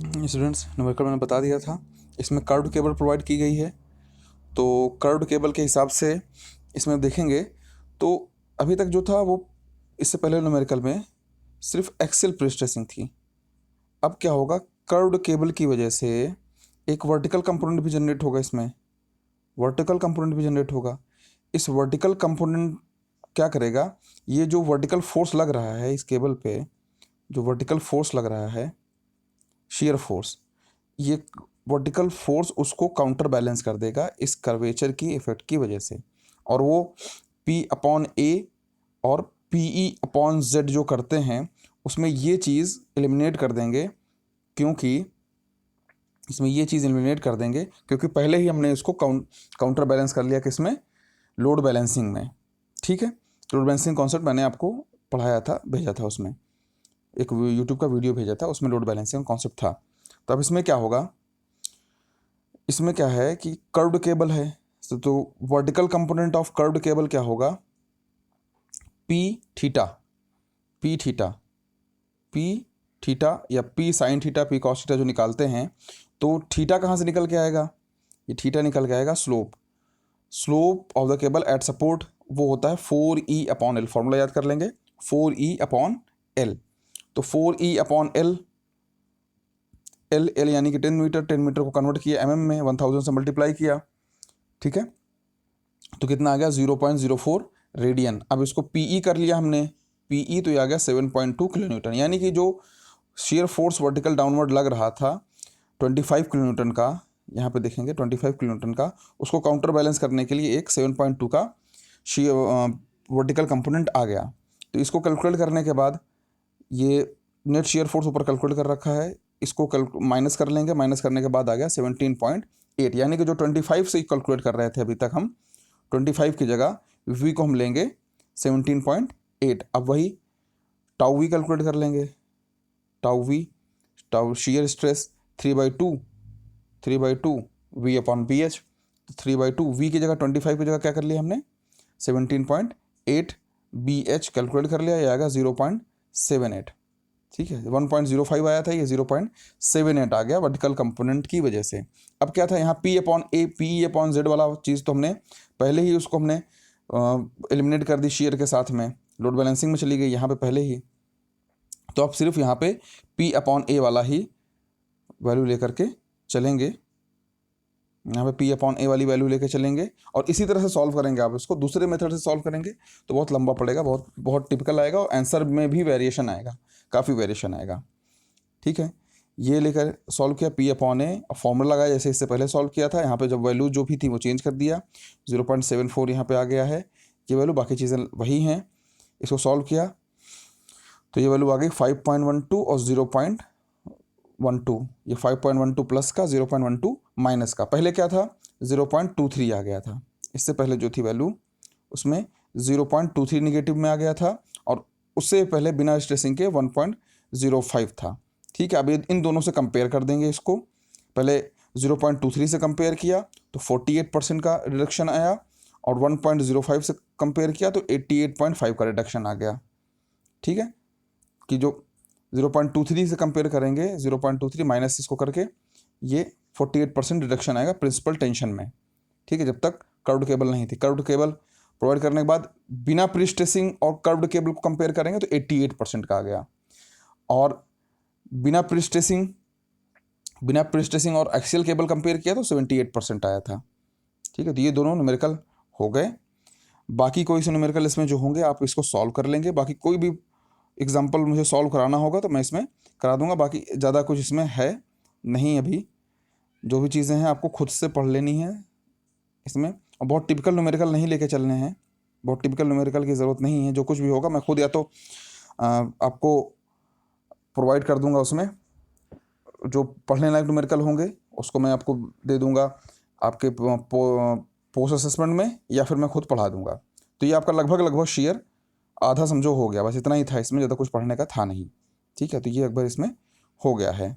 Students, numerical मैंने बता दिया था। इसमें कर्व्ड केबल प्रोवाइड की गई है। तो कर्व्ड केबल के हिसाब से इसमें देखेंगे तो अभी तक जो था वो इससे पहले न्यूमेरिकल में सिर्फ एक्सियल प्रीस्ट्रेसिंग थी। अब क्या होगा, कर्व्ड केबल की वजह से एक वर्टिकल कंपोनेंट भी जनरेट होगा। इसमें वर्टिकल कंपोनेंट भी जनरेट होगा। इस वर्टिकल कंपोनेंट क्या करेगा, ये जो वर्टिकल फोर्स लग रहा है इस केबल पे, जो वर्टिकल फोर्स लग रहा है, शेयर फोर्स, ये वर्टिकल फोर्स उसको काउंटर बैलेंस कर देगा इस कर्वेचर की इफेक्ट की वजह से। और वो P अपॉन A और PE अपॉन Z जो करते हैं उसमें ये चीज़ एलिमिनेट कर देंगे, क्योंकि इसमें ये चीज़ एलिमिनेट कर देंगे क्योंकि पहले ही हमने इसको काउंटर बैलेंस कर लिया किसमें, लोड बैलेंसिंग में। ठीक है, लोड बैलेंसिंग कॉन्सेप्ट मैंने आपको पढ़ाया था, भेजा था, उसमें एक यूट्यूब का वीडियो भेजा था, उसमें लोड बैलेंसिंग कॉन्सेप्ट था। तो अब इसमें क्या होगा, इसमें क्या है कि कर्व्ड केबल है, तो vertical component of curved cable क्या होगा, P theta, P theta, P theta या P sine theta, P cos theta जो निकालते हैं, तो थीटा कहाँ से निकल के आएगा, ये थीटा निकल के आएगा slope, slope of the cable eight support, वो होता है 4E अपॉन एल। फॉर्मूला याद कर लेंगे, 4E अपॉन एल। तो 4E अपॉन एल, एल यानी कि 10 मीटर, 10 मीटर को कन्वर्ट किया mm में, 1000 से मल्टीप्लाई किया। ठीक है, तो कितना आ गया, 0.04 रेडियन। अब इसको PE कर लिया हमने, PE तो ये आ गया 7.2 किलो न्यूटन। यानी कि जो शेयर फोर्स वर्टिकल डाउनवर्ड लग रहा था 25 किलो न्यूटन का, यहाँ पे देखेंगे 25 किलो न्यूटन का, उसको काउंटर बैलेंस करने के लिए एक 7.2 का शेयर वर्टिकल कंपोनेंट आ गया। तो इसको कैलकुलेट करने के बाद ये नेट शेयर फोर्स ऊपर कैलकुलेट कर रखा है, इसको माइनस कर लेंगे, माइनस करने के बाद आ गया 17.8। यानी कि जो 25 से कैलकुलेट कर रहे थे अभी तक हम, 25 की जगह V को हम लेंगे 17.8। अब वही टाउ V कैलकुलेट कर लेंगे, tau V, tau shear stress 3/2 V upon BH, 3/2 V की जगह 25 की जगह क्या कर लिया हमने, 17.8 BH कैलकुलेट कर लिया, ये आएगा 0.78। ठीक है, 1.05 आया था, ये 0.78 आ गया वर्टिकल कंपोनेंट की वजह से। अब क्या था यहाँ P upon A, PE upon Z वाला चीज़ तो हमने पहले ही उसको हमने एलिमिनेट कर दी शेयर के साथ में, लोड बैलेंसिंग में चली गई यहाँ पे पहले ही। तो अब सिर्फ यहाँ पे P अपॉन A वाला ही वैल्यू लेकर के चलेंगे, यहाँ पे P अपॉन A वाली वैल्यू लेके चलेंगे और इसी तरह से सॉल्व करेंगे। आप इसको दूसरे मेथड से सॉल्व करेंगे तो बहुत लंबा पड़ेगा, बहुत टिपिकल आएगा और आंसर में भी वेरिएशन आएगा, काफ़ी वेरिएशन आएगा। ठीक है, ये लेकर सॉल्व किया, P अपॉन A, फॉर्मूला लगाया जैसे इससे पहले सॉल्व किया था। यहाँ पे जब वैल्यू जो भी थी वो चेंज कर दिया, 0.74 यहाँ पे आ गया है ये वैल्यू, बाकी चीज़ें वही हैं। इसको सॉल्व किया तो ये वैल्यू आ गई 5.12 और 0.12, ये 5.12 प्लस का, 0.12 माइनस का। पहले क्या था, 0.23 आ गया था, इससे पहले जो थी वैल्यू उसमें 0.23 निगेटिव में आ गया था और उससे पहले बिना स्ट्रेसिंग के 1.05 था। ठीक है, अब इन दोनों से कंपेयर कर देंगे इसको। पहले 0.23 से कंपेयर किया तो 48% का रिडक्शन आया और 1.05 से कंपेयर किया तो 88.5 का रिडक्शन आ गया। ठीक है, कि जो 0.23 से कंपेयर करेंगे, 0.23 माइनस इसको करके ये 48% रिडक्शन आएगा प्रिंसिपल टेंशन में। ठीक है, जब तक कर्व्ड केबल नहीं थी। कर्व्ड केबल प्रोवाइड करने के बाद बिना प्री स्ट्रेसिंग और कर्व्ड केबल को कंपेयर करेंगे तो 88% का आ गया, और बिना प्री स्ट्रेसिंग और एक्सियल केबल कंपेयर किया तो 78% आया था। ठीक है, तो ये दोनों न्यूमेरिकल हो गए। बाकी कोई से न्यूमेरिकल इसमें जो होंगे आप इसको सॉल्व कर लेंगे। बाकी कोई भी एग्जाम्पल मुझे सॉल्व कराना होगा तो मैं इसमें करा दूंगा। बाकी ज़्यादा कुछ इसमें है नहीं अभी, जो भी चीज़ें हैं आपको खुद से पढ़ लेनी है इसमें, और बहुत टिपिकल न्यूमेरिकल नहीं लेके चलने हैं, बहुत टिपिकल न्यूमेरिकल की ज़रूरत नहीं है। जो कुछ भी होगा मैं खुद या तो आपको प्रोवाइड कर दूंगा, उसमें जो पढ़ने लायक न्यूमेरिकल होंगे उसको मैं आपको दे दूंगा आपके पोस्ट असेसमेंट में, या फिर मैं खुद पढ़ा दूंगा। तो ये आपका लगभग शेयर आधा समझो हो गया, बस इतना ही था इसमें, ज़्यादा कुछ पढ़ने का था नहीं। ठीक है, तो ये एक बार इसमें हो गया है।